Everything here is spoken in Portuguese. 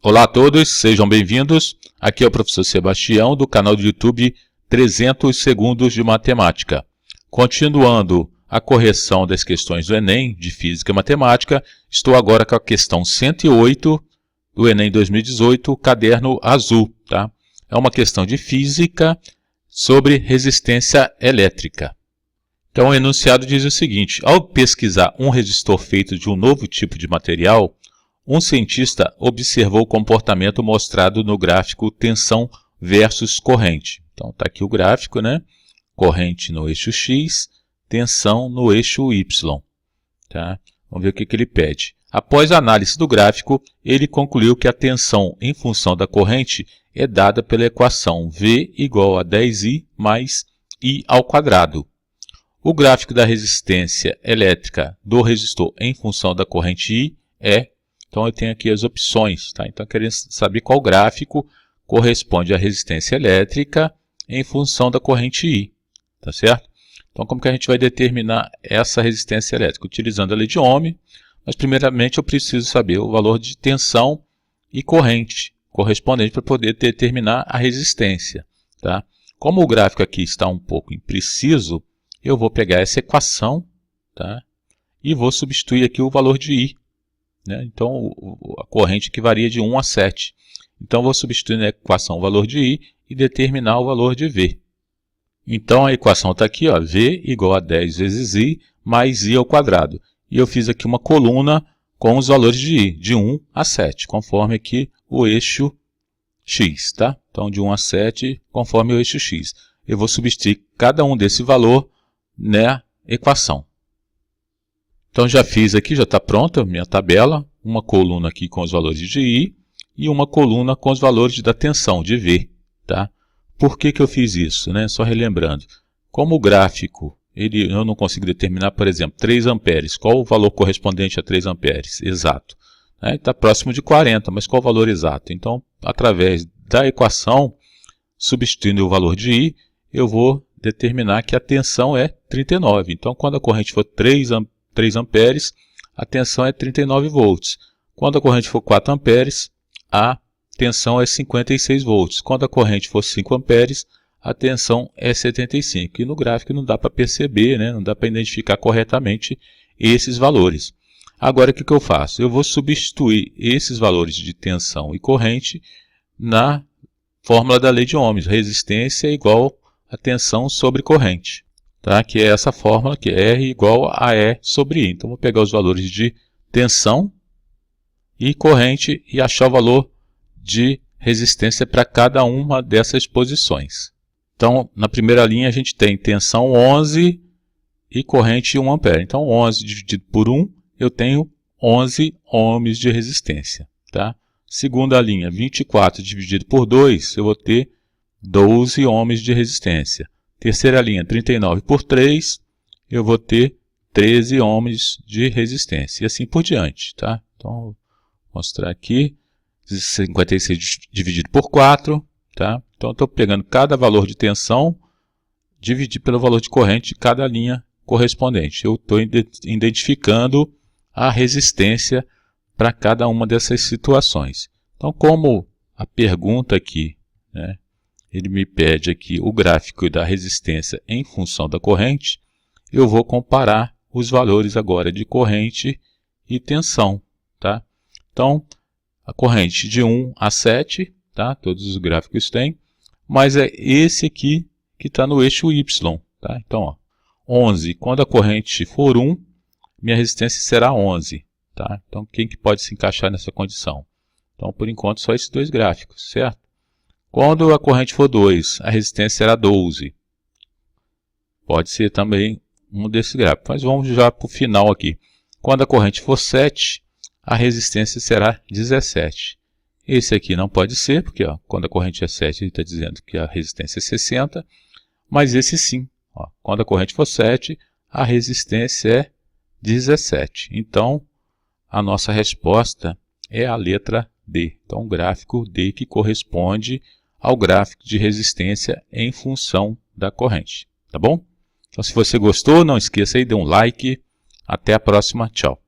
Olá a todos, sejam bem-vindos. Aqui é o professor Sebastião do canal do YouTube 300 Segundos de Matemática. Continuando a correção das questões do Enem de Física e Matemática, estou agora com a questão 108 do Enem 2018, caderno azul. Tá? É uma questão de Física sobre resistência elétrica. Então o enunciado diz o seguinte: ao pesquisar um resistor feito de um novo tipo de material, um cientista observou o comportamento mostrado no gráfico tensão versus corrente. Então está aqui o gráfico, né? Corrente no eixo X, tensão no eixo Y. Tá? Vamos ver o que ele pede. Após a análise do gráfico, ele concluiu que a tensão em função da corrente é dada pela equação V igual a 10I mais I ao quadrado. O gráfico da resistência elétrica do resistor em função da corrente I é... Então eu tenho aqui as opções. Tá? Então querendo saber qual gráfico corresponde à resistência elétrica em função da corrente I. Tá certo? Então como que a gente vai determinar essa resistência elétrica? Utilizando a lei de Ohm, mas primeiramente eu preciso saber o valor de tensão e corrente correspondente para poder determinar a resistência. Tá? Como o gráfico aqui está um pouco impreciso, eu vou pegar essa equação, tá? E vou substituir aqui o valor de I. Né? Então a corrente que varia de 1 a 7. Então vou substituir na equação o valor de I e determinar o valor de V. Então a equação está aqui, ó, V igual a 10 vezes I mais I ao quadrado. E eu fiz aqui uma coluna com os valores de I, de 1 a 7, conforme aqui o eixo X. Tá? Então de 1 a 7, conforme o eixo X. Eu vou substituir cada um desse valor na equação. Então já fiz aqui, já está pronta a minha tabela, uma coluna aqui com os valores de I e uma coluna com os valores da tensão, de V. Tá? Por que eu fiz isso? Né? Só relembrando, como o gráfico eu não consigo determinar, por exemplo, 3 amperes, qual o valor correspondente a 3 amperes? Exato. Está próximo de 40, mas qual o valor exato? Então, através da equação, substituindo o valor de I, eu vou determinar que a tensão é 39. Então, quando a corrente for 3 amperes, a tensão é 39 volts. Quando a corrente for 4 amperes, a tensão é 56 volts. Quando a corrente for 5 amperes, a tensão é 75. E no gráfico não dá para perceber, né? Não dá para identificar corretamente esses valores. Agora o que eu faço? Eu vou substituir esses valores de tensão e corrente na fórmula da lei de Ohms. Resistência é igual a tensão sobre corrente. Tá? Que é essa fórmula, que é R igual a E sobre I. Então, vou pegar os valores de tensão e corrente e achar o valor de resistência para cada uma dessas posições. Então, na primeira linha, a gente tem tensão 11 e corrente 1 ampere. Então, 11 dividido por 1, eu tenho 11 ohms de resistência. Tá? Segunda linha, 24 dividido por 2, eu vou ter 12 ohms de resistência. Terceira linha, 39 por 3, eu vou ter 13 ohms de resistência. E assim por diante. Tá? Então, vou mostrar aqui. 56 dividido por 4. Tá? Então, eu estou pegando cada valor de tensão, dividido pelo valor de corrente de cada linha correspondente. Eu estou identificando a resistência para cada uma dessas situações. Então, como a pergunta aqui, né? Ele me pede aqui o gráfico da resistência em função da corrente, eu vou comparar os valores agora de corrente e tensão. Tá? Então, a corrente de 1 a 7, tá? Todos os gráficos têm, mas é esse aqui que está no eixo Y. Tá? Então, ó, 11, quando a corrente for 1, minha resistência será 11. Tá? Então, quem que pode se encaixar nessa condição? Então, por enquanto, só esses dois gráficos, certo? Quando a corrente for 2, a resistência será 12. Pode ser também um desses gráficos. Mas vamos já para o final aqui. Quando a corrente for 7, a resistência será 17. Esse aqui não pode ser, porque ó, quando a corrente é 7, ele está dizendo que a resistência é 60. Mas esse sim. Ó, quando a corrente for 7, a resistência é 17. Então, a nossa resposta é a letra D. Então, o gráfico D que corresponde ao gráfico de resistência em função da corrente. Tá bom? Então, se você gostou, não esqueça aí, dê um like. Até a próxima. Tchau.